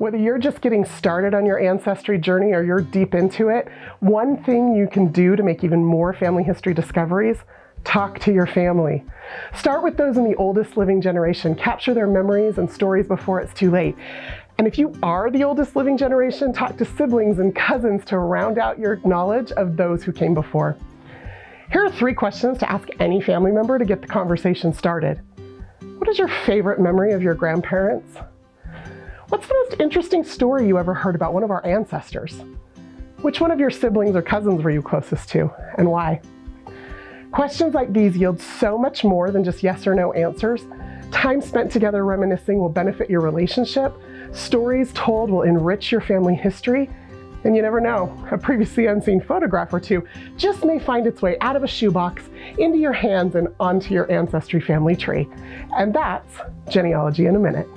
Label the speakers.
Speaker 1: Whether you're just getting started on your ancestry journey or you're deep into it, one thing you can do to make even more family history discoveries: talk to your family. Start with those in the oldest living generation. Capture their memories and stories before it's too late. And if you are the oldest living generation, talk to siblings and cousins to round out your knowledge of those who came before. Here are 3 questions to ask any family member to get the conversation started. What is your favorite memory of your grandparents? What's the most interesting story you ever heard about one of our ancestors? Which one of your siblings or cousins were you closest to, and why? Questions like these yield so much more than just yes or no answers. Time spent together reminiscing will benefit your relationship. Stories told will enrich your family history. And you never know, a previously unseen photograph or two just may find its way out of a shoebox, into your hands, and onto your ancestry family tree. And that's Genealogy in a Minute.